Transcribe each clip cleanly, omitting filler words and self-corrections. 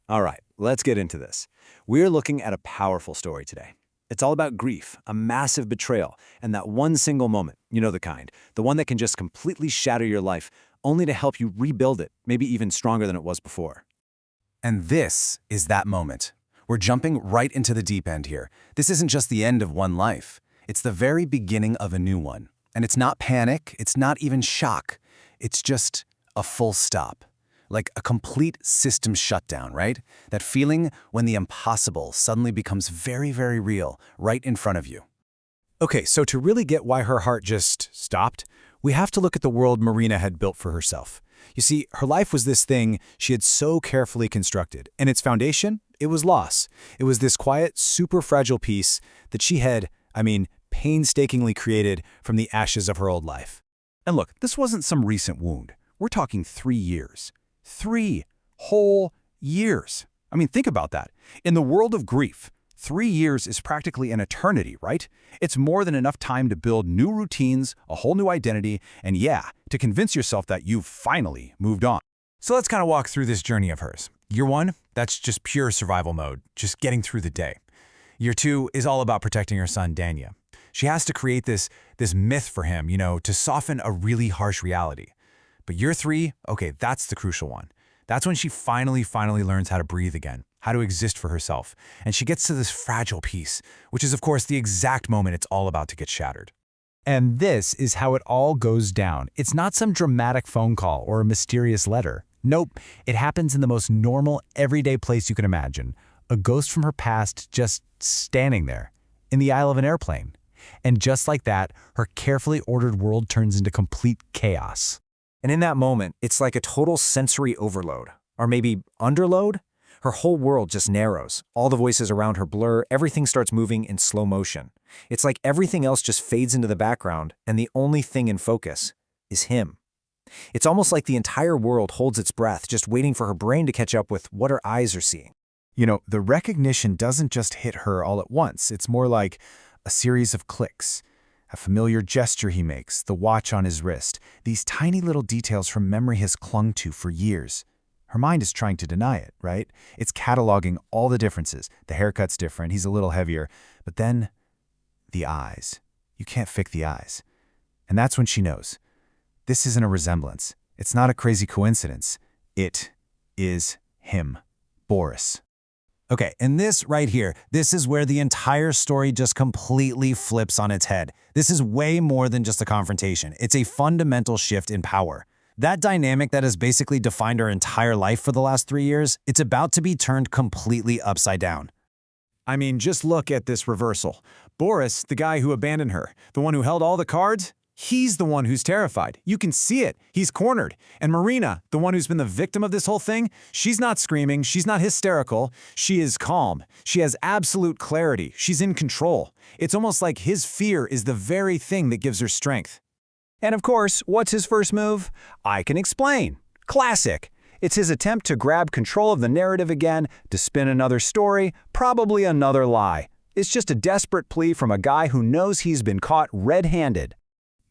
All right, let's get into this. We're looking at a powerful story today. It's all about grief, a massive betrayal, and that one single moment, you know the kind, the one that can just completely shatter your life, only to help you rebuild it, maybe even stronger than it was before. And this is that moment. We're jumping right into the deep end here. This isn't just the end of one life. It's the very beginning of a new one. And it's not panic, it's not even shock. It's just a full stop. Like a complete system shutdown, right? That feeling when the impossible suddenly becomes very, very real, right in front of you. Okay, so to really get why her heart just stopped, we have to look at the world Marina had built for herself. You see, her life was this thing she had so carefully constructed, and its foundation, it was loss. It was this quiet, super fragile piece that she had, painstakingly created from the ashes of her old life. And look, this wasn't some recent wound. We're talking 3 years. 3 whole years. Think about that. In the world of grief, 3 years is practically an eternity, right? It's more than enough time to build new routines, a whole new identity, and to convince yourself that you've finally moved on. So let's kind of walk through this journey of hers. Year 1, that's just pure survival mode, just getting through the day. Year 2 is all about protecting her son, Danya. She has to create this myth for him, to soften a really harsh reality. But year 3, okay, that's the crucial one. That's when she finally learns how to breathe again, how to exist for herself. And she gets to this fragile piece, which is, of course, the exact moment it's all about to get shattered. And this is how it all goes down. It's not some dramatic phone call or a mysterious letter. Nope, it happens in the most normal, everyday place you can imagine. A ghost from her past just standing there, in the aisle of an airplane. And just like that, her carefully ordered world turns into complete chaos. And in that moment, it's like a total sensory overload, or maybe underload. Her whole world just narrows. All the voices around her blur, everything starts moving in slow motion. It's like everything else just fades into the background, and the only thing in focus is him. It's almost like the entire world holds its breath, just waiting for her brain to catch up with what her eyes are seeing. The recognition doesn't just hit her all at once. It's more like a series of clicks. A familiar gesture he makes, the watch on his wrist, these tiny little details from memory has clung to for years. Her mind is trying to deny it, right? It's cataloging all the differences. The haircut's different, he's a little heavier. But then, the eyes. You can't fake the eyes. And that's when she knows. This isn't a resemblance. It's not a crazy coincidence. It is him, Boris. Okay, and this right here, this is where the entire story just completely flips on its head. This is way more than just a confrontation. It's a fundamental shift in power. That dynamic that has basically defined her entire life for the last 3 years, it's about to be turned completely upside down. Just look at this reversal. Boris, the guy who abandoned her, the one who held all the cards, he's the one who's terrified. You can see it. He's cornered. And Marina, the one who's been the victim of this whole thing, she's not screaming. She's not hysterical. She is calm. She has absolute clarity. She's in control. It's almost like his fear is the very thing that gives her strength. And of course, what's his first move? I can explain. Classic. It's his attempt to grab control of the narrative again, to spin another story, probably another lie. It's just a desperate plea from a guy who knows he's been caught red-handed.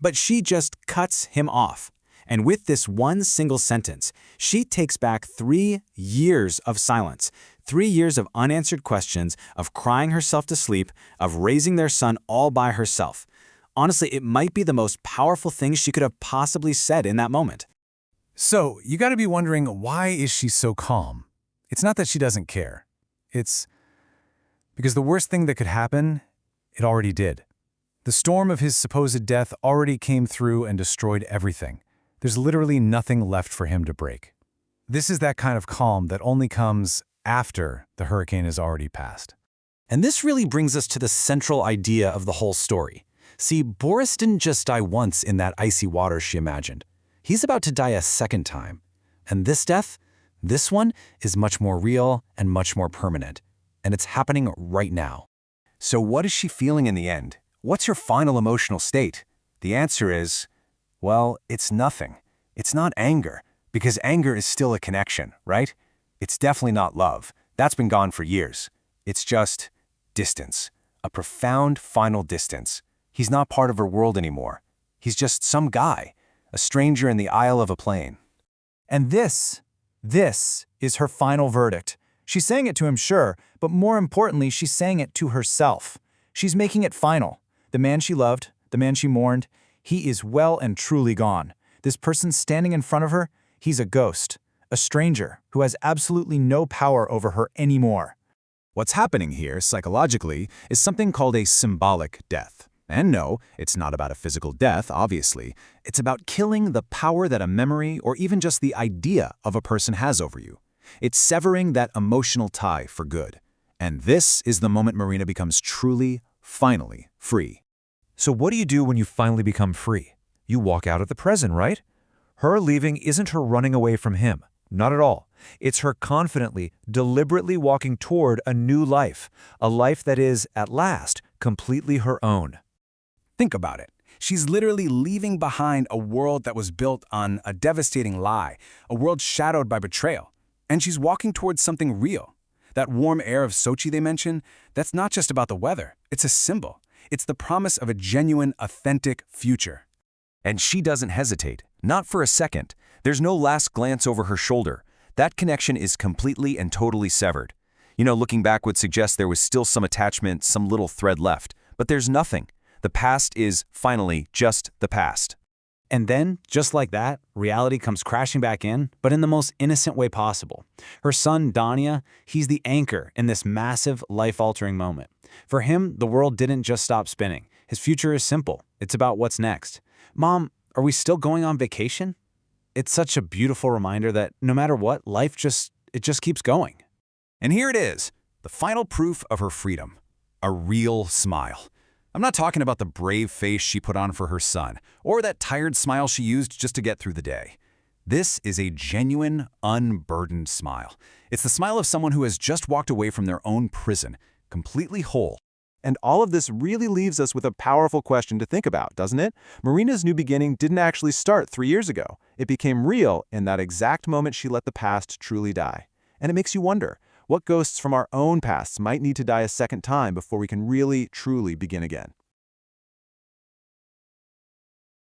But she just cuts him off. And with this one single sentence, she takes back 3 years of silence, 3 years of unanswered questions, of crying herself to sleep, of raising their son all by herself. Honestly, it might be the most powerful thing she could have possibly said in that moment. So, you gotta be wondering, why is she so calm? It's not that she doesn't care. It's because the worst thing that could happen, it already did. The storm of his supposed death already came through and destroyed everything. There's literally nothing left for him to break. This is that kind of calm that only comes after the hurricane has already passed. And this really brings us to the central idea of the whole story. See, Boris didn't just die once in that icy water she imagined. He's about to die a second time. And this death, this one, is much more real and much more permanent. And it's happening right now. So what is she feeling in the end? What's her final emotional state? The answer is, well, it's nothing. It's not anger, because anger is still a connection, right? It's definitely not love. That's been gone for years. It's just distance, a profound final distance. He's not part of her world anymore. He's just some guy, a stranger in the aisle of a plane. And this is her final verdict. She's saying it to him, sure, but more importantly, she's saying it to herself. She's making it final. The man she loved, the man she mourned, he is well and truly gone. This person standing in front of her, he's a ghost, a stranger who has absolutely no power over her anymore. What's happening here, psychologically, is something called a symbolic death. And no, it's not about a physical death, obviously. It's about killing the power that a memory or even just the idea of a person has over you. It's severing that emotional tie for good. And this is the moment Marina becomes truly, finally free. So what do you do when you finally become free? You walk out of the present, right? Her leaving isn't her running away from him. Not at all. It's her confidently, deliberately walking toward a new life, a life that is, at last, completely her own. Think about it. She's literally leaving behind a world that was built on a devastating lie, a world shadowed by betrayal. And she's walking towards something real. That warm air of Sochi they mention, that's not just about the weather. It's a symbol. It's the promise of a genuine, authentic future. And she doesn't hesitate, not for a second. There's no last glance over her shoulder. That connection is completely and totally severed. Looking back would suggest there was still some attachment, some little thread left. But there's nothing. The past is, finally, just the past. And then, just like that, reality comes crashing back in, but in the most innocent way possible. Her son, Danya, he's the anchor in this massive, life-altering moment. For him, the world didn't just stop spinning. His future is simple. It's about what's next. Mom, are we still going on vacation? It's such a beautiful reminder that no matter what, life just keeps going. And here it is, the final proof of her freedom. A real smile. I'm not talking about the brave face she put on for her son, or that tired smile she used just to get through the day. This is a genuine, unburdened smile. It's the smile of someone who has just walked away from their own prison, completely whole. And all of this really leaves us with a powerful question to think about, doesn't it? Marina's new beginning didn't actually start 3 years ago. It became real in that exact moment she let the past truly die. And it makes you wonder, what ghosts from our own pasts might need to die a second time before we can really, truly begin again?